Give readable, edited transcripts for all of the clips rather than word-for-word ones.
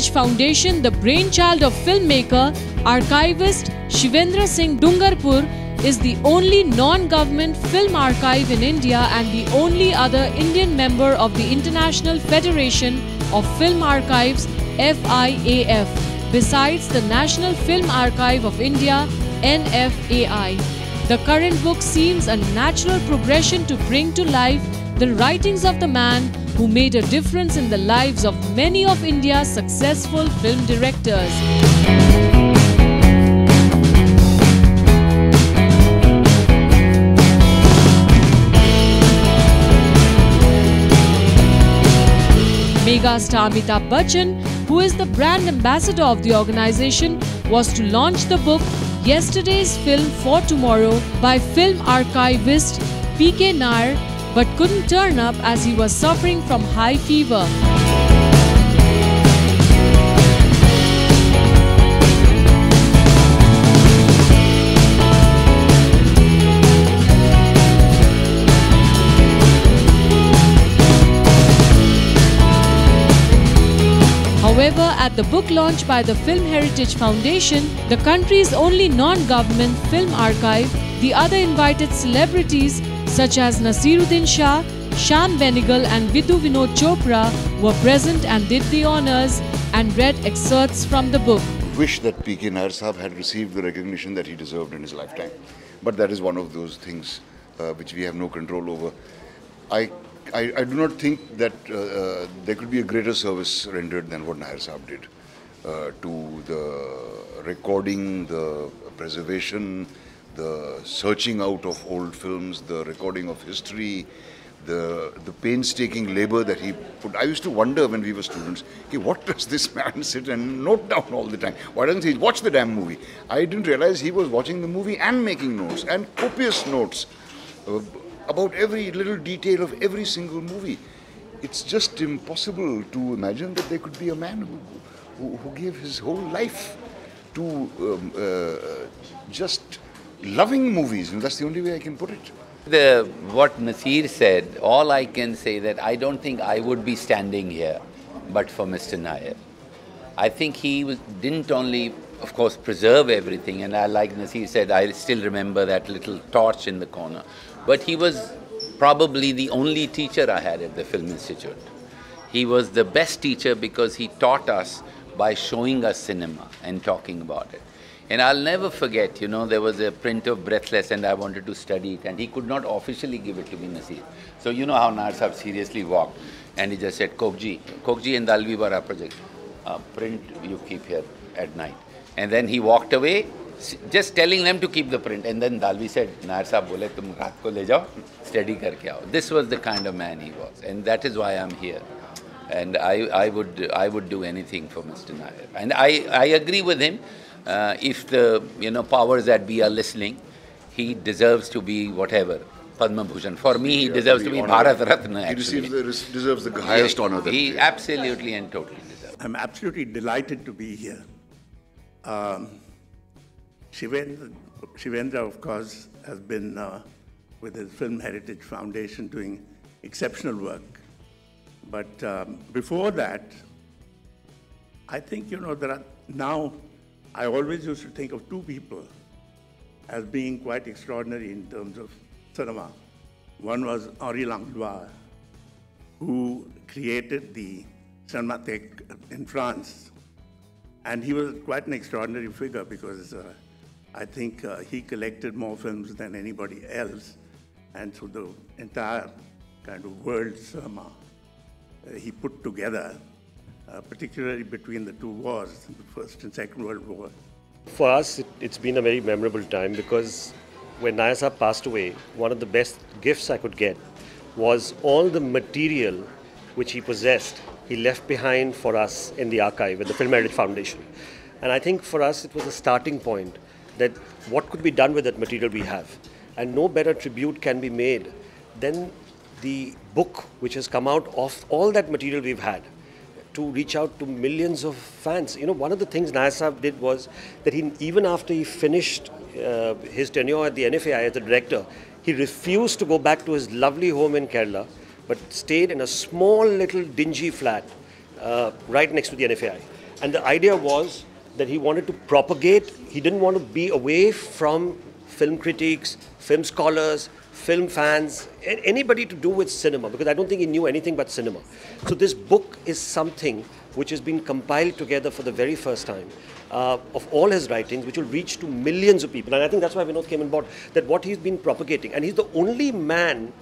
Heritage Foundation, the brainchild of filmmaker, archivist Shivendra Singh Dungarpur, is the only non-government film archive in India and the only other Indian member of the International Federation of Film Archives (FIAF), besides the National Film Archive of India (NFAI). The current book seems a natural progression to bring to life the writings of the man who made a difference in the lives of many of India's successful film directors. Megastar Amitabh Bachchan, who is the brand ambassador of the organization, was to launch the book Yesterday's Film for Tomorrow by film archivist P.K. Nair, but couldn't turn up as he was suffering from high fever. However, at the book launch by the Film Heritage Foundation, the country's only non-government film archive, the other invited celebrities such as Naseeruddin Shah, Shyam Benegal and Vidhu Vinod Chopra were present and did the honors and read excerpts from the book. Wish that P.K. Nair Sahab had received the recognition that he deserved in his lifetime. But that is one of those things which we have no control over. I do not think that there could be a greater service rendered than what Nair Sahab did to the recording, the preservation, the searching out of old films, the recording of history, the painstaking labor that he put. I used to wonder when we were students, okay, what does this man sit and note down all the time? Why doesn't he watch the damn movie? I didn't realize he was watching the movie and making notes, and copious notes about every little detail of every single movie. It's just impossible to imagine that there could be a man who gave his whole life to just loving movies, and that's the only way I can put it. What Nasir said, all I can say that I don't think I would be standing here but for Mr. Nair. I think he didn't only, of course, preserve everything, and like Nasir said, I still remember that little torch in the corner, but he was probably the only teacher I had at the Film Institute. He was the best teacher because he taught us by showing us cinema and talking about it. And I'll never forget, you know, there was a print of Breathless and I wanted to study it and he could not officially give it to me, Nasir. So you know how Nair Sahab seriously walked and he just said, Kokji and Dalvi Bara project, print you keep here at night. And then he walked away, just telling them to keep the print. And then Dalvi said, Nair Sahab bole, tum raat ko le jao, study karke aao. This was the kind of man he was. And that is why I'm here. And I would do anything for Mr. Nair. And I agree with him. If the powers that be are listening, he deserves to be whatever, Padma Bhushan. For me, he deserves to be Bharat Ratna. He deserves the highest honor. That he absolutely and totally deserves. I'm absolutely delighted to be here. Shivendra, of course, has been with his Film Heritage Foundation doing exceptional work. But before that, I think, there are now, I always used to think of two people as being quite extraordinary in terms of cinema. One was Henri Langlois, who created the Cinémathèque in France. And he was quite an extraordinary figure because I think he collected more films than anybody else. And so the entire kind of world cinema he put together, particularly between the two wars, the First and Second World War. For us, it's been a very memorable time because when Nair Sahab passed away, one of the best gifts I could get was all the material which he possessed, he left behind for us in the archive at the Film Heritage Foundation. And I think for us, it was a starting point that what could be done with that material we have. And no better tribute can be made than the book which has come out of all that material we've had to reach out to millions of fans. One of the things Nair Sahab did was that even after he finished his tenure at the NFAI as a director, he refused to go back to his lovely home in Kerala, but stayed in a small little dingy flat right next to the NFAI. And the idea was that he wanted to propagate, he didn't want to be away from film critics, film scholars, film fans, anybody to do with cinema, because I don't think he knew anything but cinema. So this book is something which has been compiled together for the very first time of all his writings, which will reach to millions of people. And I think that's why Vinod came on board, that what he's been propagating. And he's the only man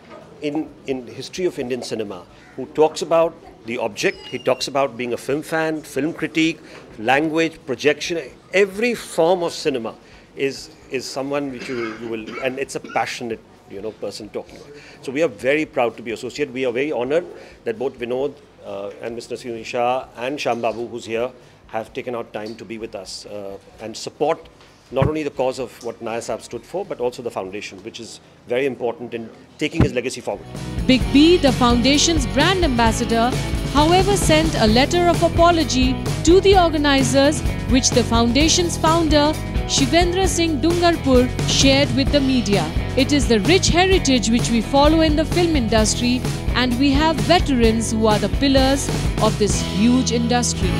in history of Indian cinema who talks about the object, he talks about being a film fan, film critique, language, projection, every form of cinema is someone which you will, and it's a passionate person talking about. So we are very proud to be associated. We are very honored that both Vinod and Mr. Naseeruddin Shah and Shyam Babu, who's here, have taken out time to be with us and support not only the cause of what Nair Saab stood for, but also the foundation, which is very important in taking his legacy forward. Big B, the foundation's brand ambassador, however, sent a letter of apology to the organizers, which the foundation's founder, Shivendra Singh Dungarpur, shared with the media. It is the rich heritage which we follow in the film industry, and we have veterans who are the pillars of this huge industry.